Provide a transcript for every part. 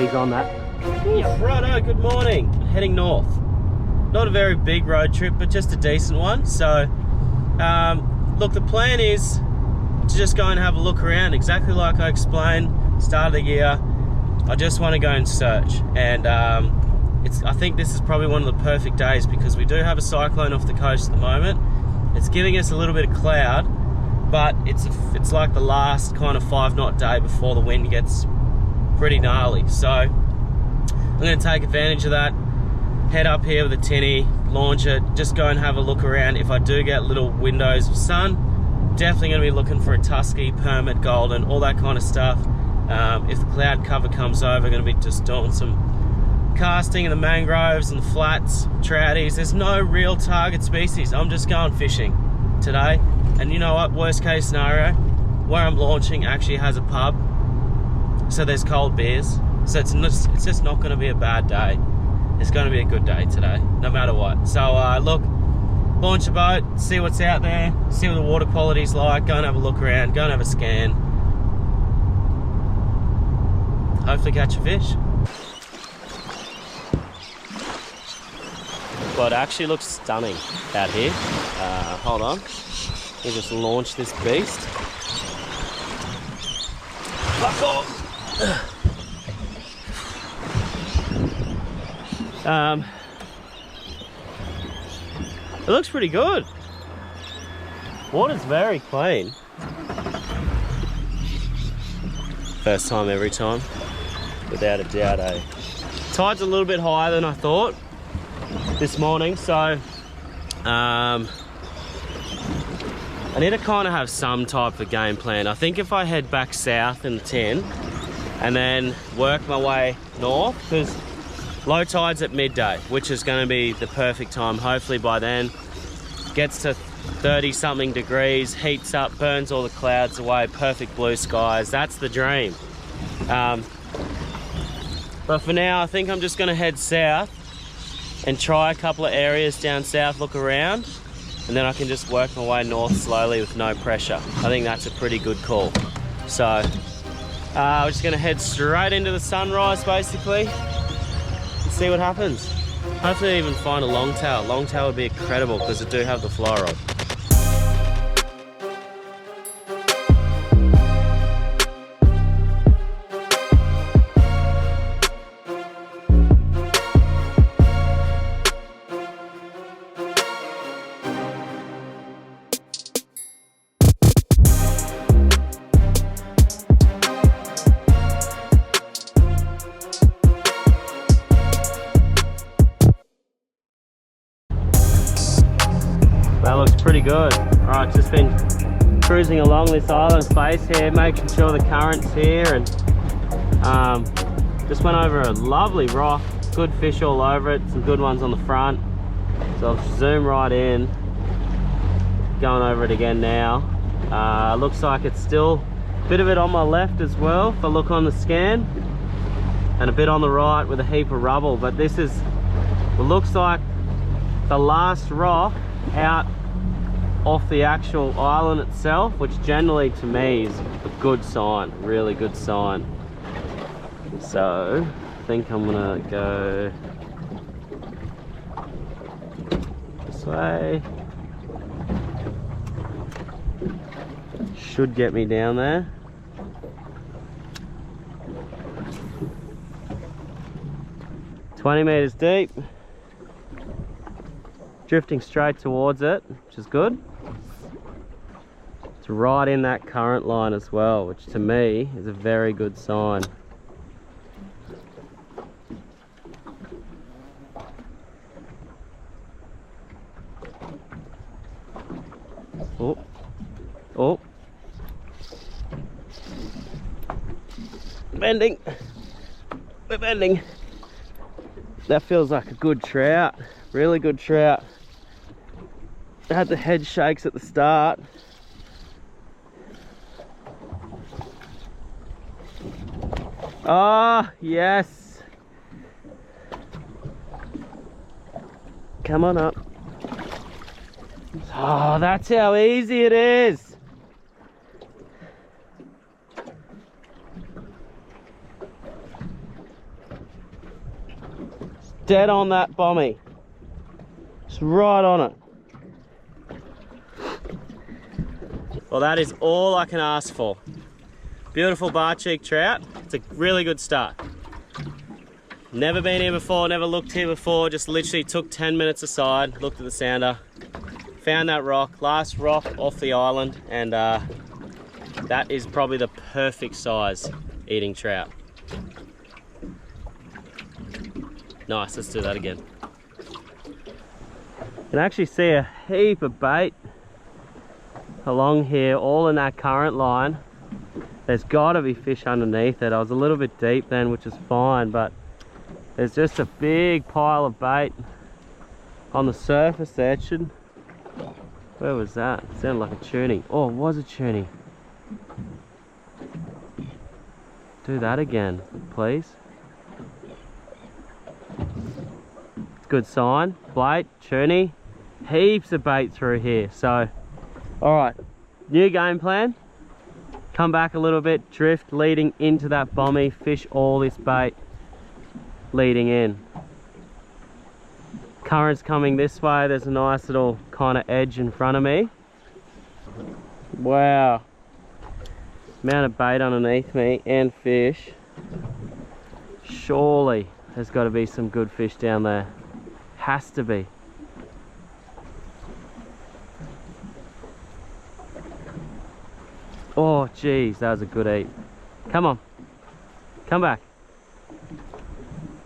he's on that. Yeah, righto, good morning. Heading north. Not a very big road trip, but just a decent one. So, look, the plan is to just go and have a look around, exactly like I explained, start of the year. I just want to go and search. And I think this is probably one of the perfect days because we do have a cyclone off the coast at the moment. It's giving us a little bit of cloud, but it's like the last kind of 5-knot day before the wind gets pretty gnarly. So I'm going to take advantage of that, head up here with a tinny, launch it, just go and have a look around. If I do get little windows of sun, definitely going to be looking for a tusky, permit, golden, all that kind of stuff. If the cloud cover comes over, going to be just doing some casting in the mangroves and the flats, trouties. There's no real target species. I'm just going fishing today. And you know what, worst case scenario, where I'm launching actually has a pub, so there's cold beers. So it's just not going to be a bad day. It's going to be a good day today, no matter what. So look, launch a boat, see what's out there, see what the water quality's like, go and have a look around, go and have a scan. Hopefully catch a fish. Well, it actually looks stunning out here. Hold on. We'll just launch this beast. Fuck off! It looks pretty good. Water's very clean. First time, every time. Without a doubt, eh? Tide's a little bit higher than I thought this morning, so I need to kind of have some type of game plan. I think if I head back south in the 10 and then work my way north, because low tide's at midday, which is going to be the perfect time. Hopefully by then gets to 30 something degrees, heats up, burns all the clouds away, perfect blue skies. That's the dream. But for now, I think I'm just going to head south and try a couple of areas down south, look around, and then I can just work my way north slowly with no pressure. I think that's a pretty good call. So we're just going to head straight into the sunrise basically and see what happens. Hopefully I even find a longtail. Longtail would be incredible because I do have the fly rod. That looks pretty good. Alright, just been cruising along this island face here, making sure the current's here, and just went over a lovely rock, good fish all over it, some good ones on the front. So I'll zoom right in, going over it again now. Looks like it's still a bit of it on my left as well, if I look on the scan, and a bit on the right with a heap of rubble, but this is, it looks like the last rock out off the actual island itself, which generally to me is a good sign, really good sign. So I think I'm gonna go this way. Should get me down there. $20 meters deep. Drifting straight towards it, which is good. It's right in that current line as well, which to me is a very good sign. Oh, oh, bending, we're bending. That feels like a good trout, really good trout. I had the head shakes at the start. Oh, yes. Come on up. Oh, that's how easy it is. Dead on that bommy. Just right on it. Well, that is all I can ask for. Beautiful bar cheek trout. It's a really good start. Never been here before, never looked here before, just literally took 10 minutes aside, looked at the sounder, found that rock, last rock off the island, and that is probably the perfect size eating trout. Nice, let's do that again. You can actually see a heap of bait along here, all in that current line. There's gotta be fish underneath it. I was a little bit deep then, which is fine, but there's just a big pile of bait on the surface there. It should... Where was that? It sounded like a tuning. Oh, it was a tuning. Do that again, please. It's a good sign. Bait, tuning, heaps of bait through here. So, alright, new game plan. Come back a little bit, drift leading into that bommy, fish all this bait leading in. Current's coming this way. There's a nice little kind of edge in front of me. Wow, amount of bait underneath me and fish. Surely there's got to be some good fish down there. Has to be. Oh geez, that was a good eat. Come on, come back.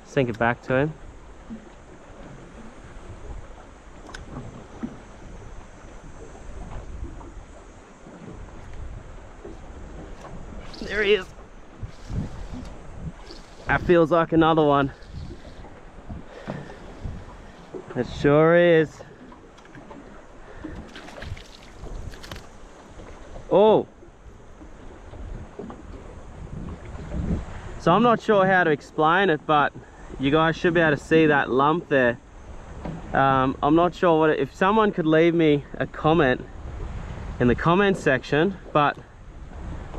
Sink it back to him. There he is. That feels like another one. It sure is. Oh. So I'm not sure how to explain it, but you guys should be able to see that lump there. I'm not sure what if someone could leave me a comment in the comment section, but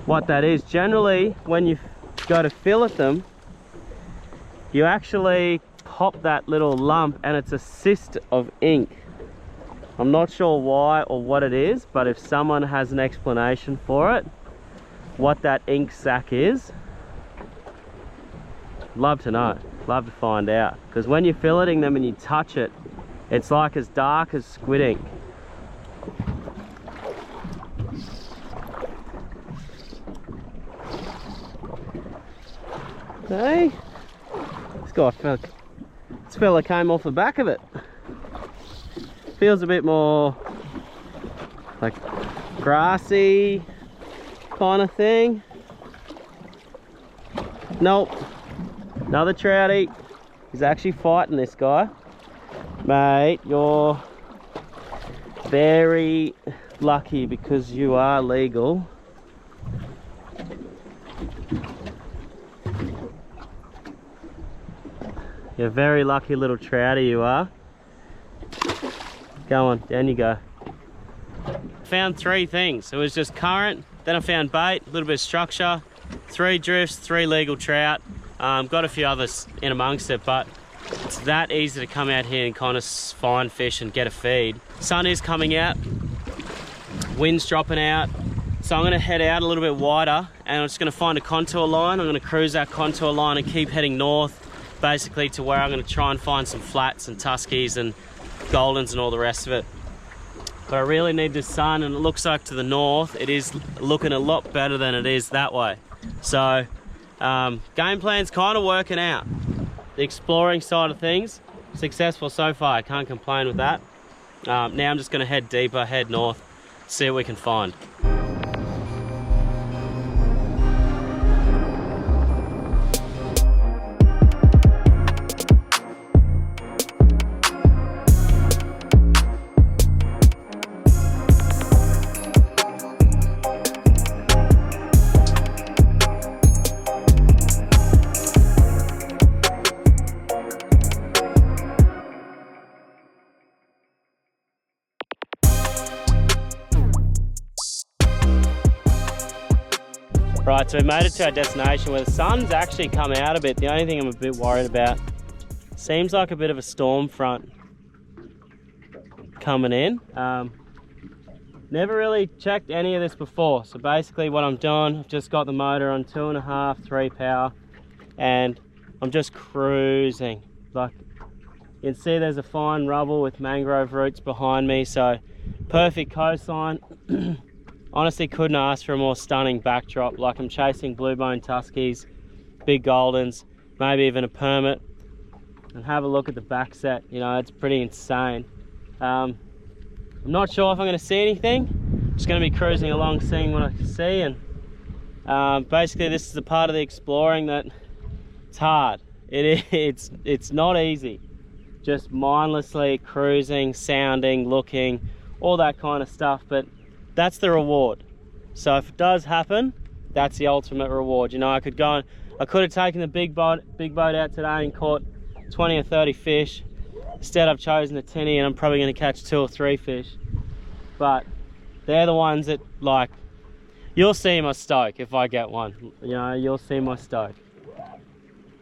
what that is. Generally, when you go to fillet them, you actually pop that little lump and it's a cyst of ink. I'm not sure why or what it is, but if someone has an explanation for it, what that ink sac is, love to know, love to find out. Because when you're filleting them and you touch it, it's like as dark as squid ink. Hey, this fella came off the back of it. Feels a bit more like grassy kind of thing. Nope, another troutie. He's actually fighting this guy. Mate, you're very lucky because you are legal. You're a very lucky little troutie, you are. Go on, down you go. Found three things. It was just current, then I found bait, a little bit of structure, 3 drifts, 3 legal trout. Got a few others in amongst it, but it's that easy to come out here and kind of find fish and get a feed. Sun is coming out, wind's dropping out, so I'm going to head out a little bit wider and I'm just going to find a contour line. I'm going to cruise that contour line and keep heading north, basically to where I'm going to try and find some flats and tuskies and goldens and all the rest of it. But I really need the sun, and it looks like to the north it is looking a lot better than it is that way. So game plan's kind of working out. The exploring side of things, successful so far, I can't complain with that. Now I'm just going to head deeper, head north, see what we can find. Right, so we made it to our destination where the sun's actually come out a bit. The only thing I'm a bit worried about, Seems like a bit of a storm front coming in. Never really checked any of this before, so basically what I'm doing, I've just got the motor on 2.5, 3 power, and I'm just cruising. Like, you can see there's a fine rubble with mangrove roots behind me, so perfect coastline. Honestly, couldn't ask for a more stunning backdrop. Like, I'm chasing blue bone tuskies, big goldens, maybe even a permit. And have a look at the back set, you know, it's pretty insane. I'm not sure if I'm going to see anything. I'm just going to be cruising along, seeing what I can see, and basically this is the part of the exploring that it's hard. It's not easy. Just mindlessly cruising, sounding, looking, all that kind of stuff, but that's the reward. So if it does happen, that's the ultimate reward. You know, I could have taken the big boat out today and caught 20 or 30 fish. Instead I've chosen a tinny, and I'm probably going to catch 2 or 3 fish, but they're the ones that, like, you'll see my stoke if I get one. You know, you'll see my stoke,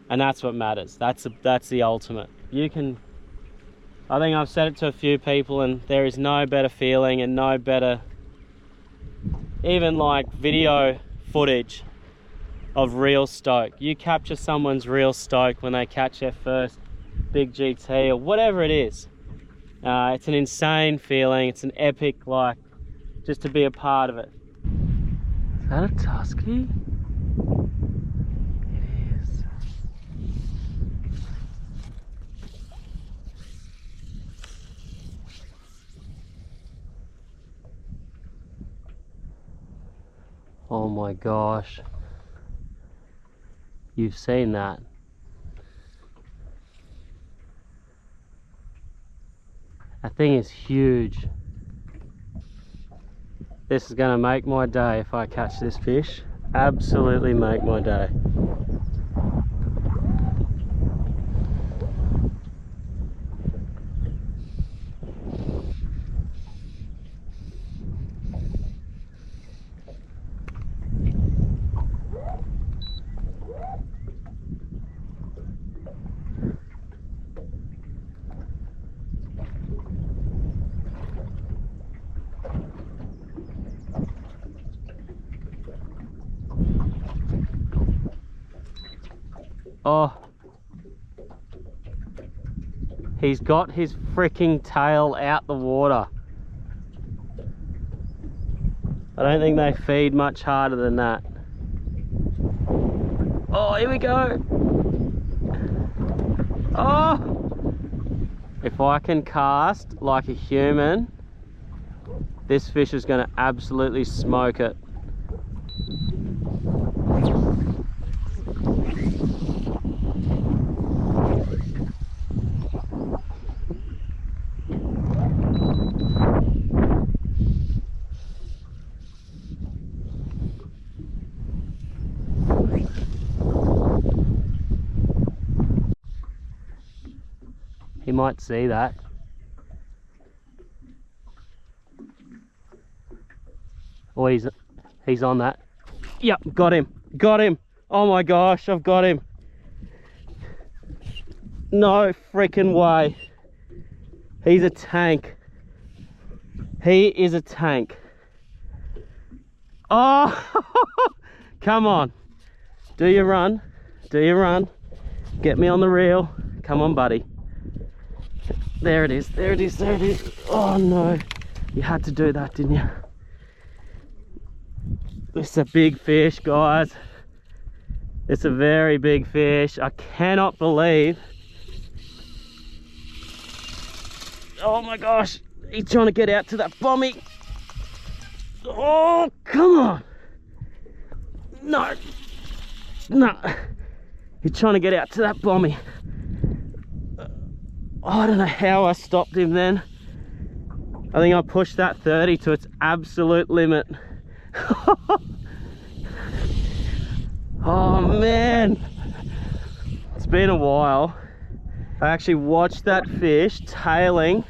and that's what matters. That's the ultimate. You can, I think I've said it to a few people, and there is no better feeling and no better even like video footage of real stoke. You capture someone's real stoke when they catch their first big GT or whatever it is. It's an insane feeling. It's an epic, like, just to be a part of it. Is that a tusky? It is. Oh my gosh. You've seen that. That thing is huge. This is going to make my day if I catch this fish. Absolutely make my day. Oh, he's got his freaking tail out the water. I don't think they feed much harder than that. Oh, here we go. Oh, if I can cast like a human, this fish is going to absolutely smoke it. He might see that. Oh, he's on that. Yep, got him. Got him. Oh my gosh, I've got him. No freaking way. He's a tank. He is a tank. Oh, come on. Do your run. Do your run. Get me on the reel. Come on, buddy. There it is, there it is, there it is. Oh no, you had to do that, didn't you? This is a big fish, guys. It's a very big fish. I cannot believe. Oh my gosh, he's trying to get out to that bommy. Oh, come on. No, no. He's trying to get out to that bommy. Oh, I don't know how I stopped him then. I think I pushed that 30 to its absolute limit. Oh man, it's been a while. I actually watched that fish tailing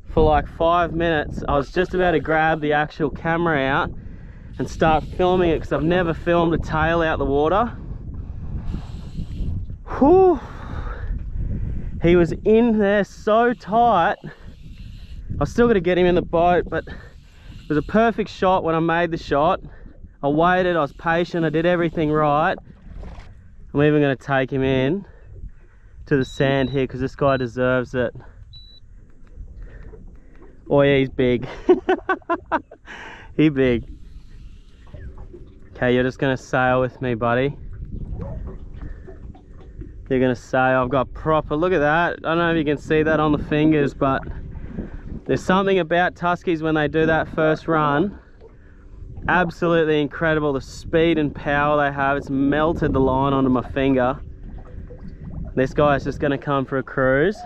for like 5 minutes. I was just about to grab the actual camera out and start filming it because I've never filmed a tail out the water. Whew. He was in there so tight. I was still gonna get him in the boat, but it was a perfect shot when I made the shot. I waited, I was patient, I did everything right. I'm even gonna take him in to the sand here because this guy deserves it. Oh yeah, he's big. He's big. Okay, you're just gonna sail with me, buddy. You're gonna sail. I've got proper, look at that. I don't know if you can see that on the fingers, but there's something about Tuskies when they do that first run. Absolutely incredible, the speed and power they have. It's melted the line onto my finger. This guy is just gonna come for a cruise.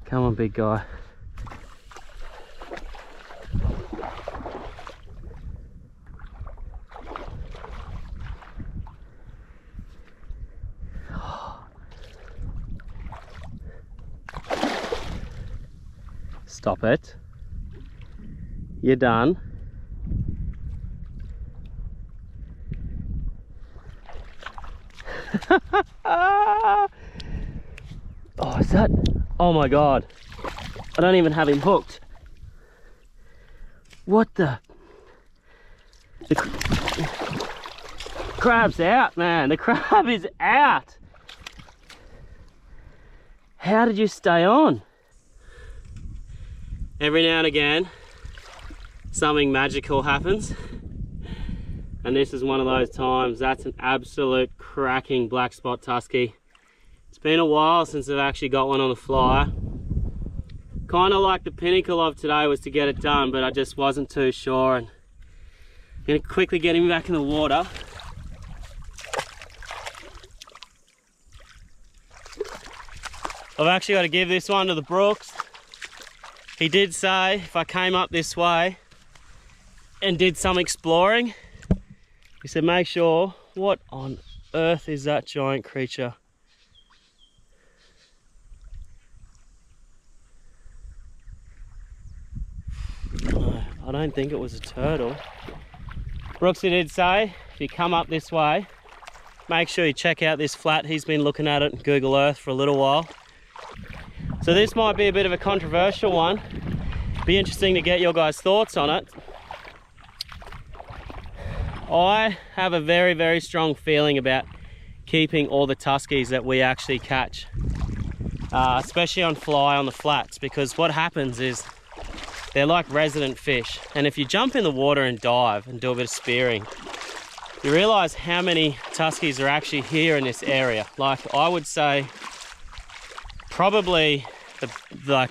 Come on, big guy. Stop it. You're done. Oh, is that? Oh my God. I don't even have him hooked. What the crab's out, man. The crab is out. How did you stay on? Every now and again, something magical happens. And this is one of those times. That's an absolute cracking black spot tusky. It's been a while since I've actually got one on the fly. Kind of like the pinnacle of today was to get it done, but I just wasn't too sure. And I'm gonna quickly get him back in the water. I've actually got to give this one to the Brooks. He did say if I came up this way and did some exploring, he said make sure, what on earth is that giant creature? No, I don't think it was a turtle. Brooksy did say if you come up this way, make sure you check out this flat. He's been looking at it in Google Earth for a little while. So this might be a bit of a controversial one. Be interesting to get your guys' thoughts on it. I have a very, very strong feeling about keeping all the tuskies that we actually catch, especially on fly on the flats, because what happens is they're like resident fish. And if you jump in the water and dive and do a bit of spearing, you realize how many tuskies are actually here in this area. Like I would say probably the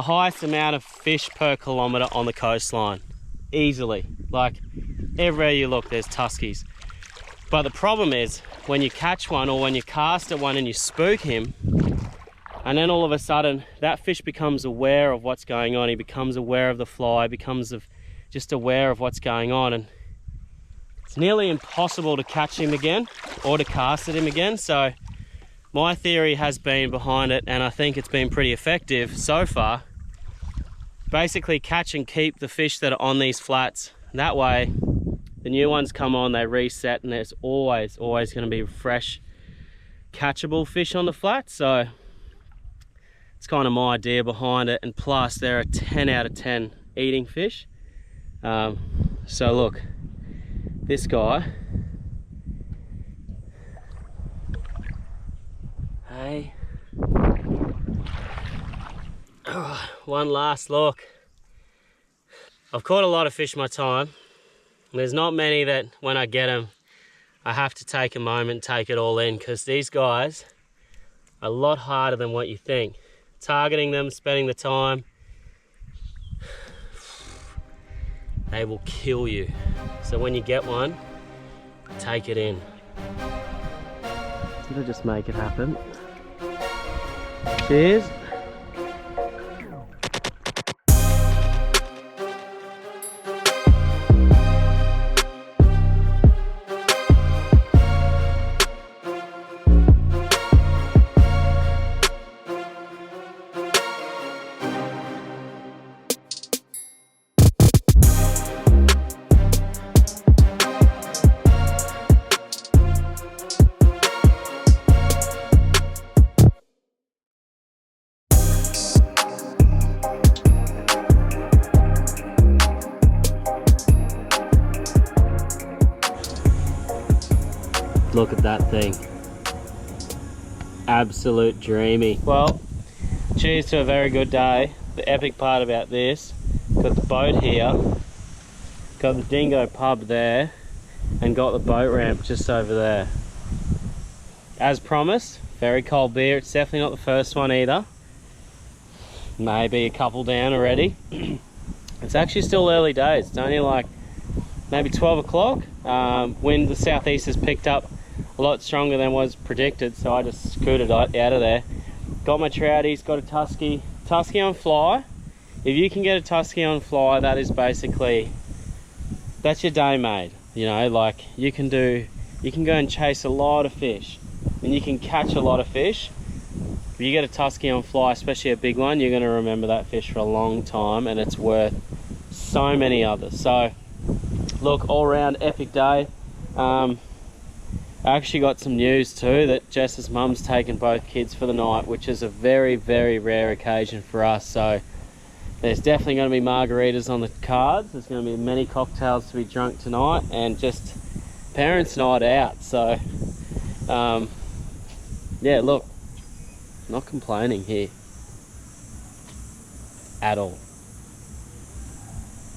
highest amount of fish per kilometre on the coastline, easily. Like everywhere you look, there's tuskies. But the problem is when you catch one or when you cast at one and you spook him, and then all of a sudden that fish becomes aware of what's going on. He becomes aware of the fly, becomes just aware of what's going on, and it's nearly impossible to catch him again or to cast at him again. So my theory has been behind it, and I think it's been pretty effective so far. Basically catch and keep the fish that are on these flats. That way the new ones come on, they reset, and there's always going to be fresh catchable fish on the flats. So it's kind of my idea behind it. And plus they're a 10 out of 10 eating fish. So look, this guy, hey, one last look. I've caught a lot of fish my time. There's not many that when I get them, I have to take a moment, take it all in, because these guys are a lot harder than what you think. Targeting them, spending the time, they will kill you. So when you get one, take it in. Did I just make it happen? Cheers. look at that thing. Absolute dreamy. Well, cheers to a very good day. The epic part about this, got the boat here, got the Dingo pub there, and got the boat ramp just over there. As promised, very cold beer. It's definitely not the first one either. Maybe a couple down already. It's actually still early days. It's only like maybe 12 o'clock. Wind, the southeast has picked up a lot stronger than was predicted, so I just scooted out of there. Got my trouties, got a tusky on fly. If you can get a tusky on fly, that is basically, that's your day made. You know, like you can go and chase a lot of fish and you can catch a lot of fish. If you get a tusky on fly, especially a big one, you're going to remember that fish for a long time, and it's worth so many others. So look, all round epic day. I actually got some news too that Jess's mum's taken both kids for the night, which is a very, very rare occasion for us. So there's definitely going to be margaritas on the cards. There's going to be many cocktails to be drunk tonight, and just parents' night out. So yeah, look, not complaining here at all.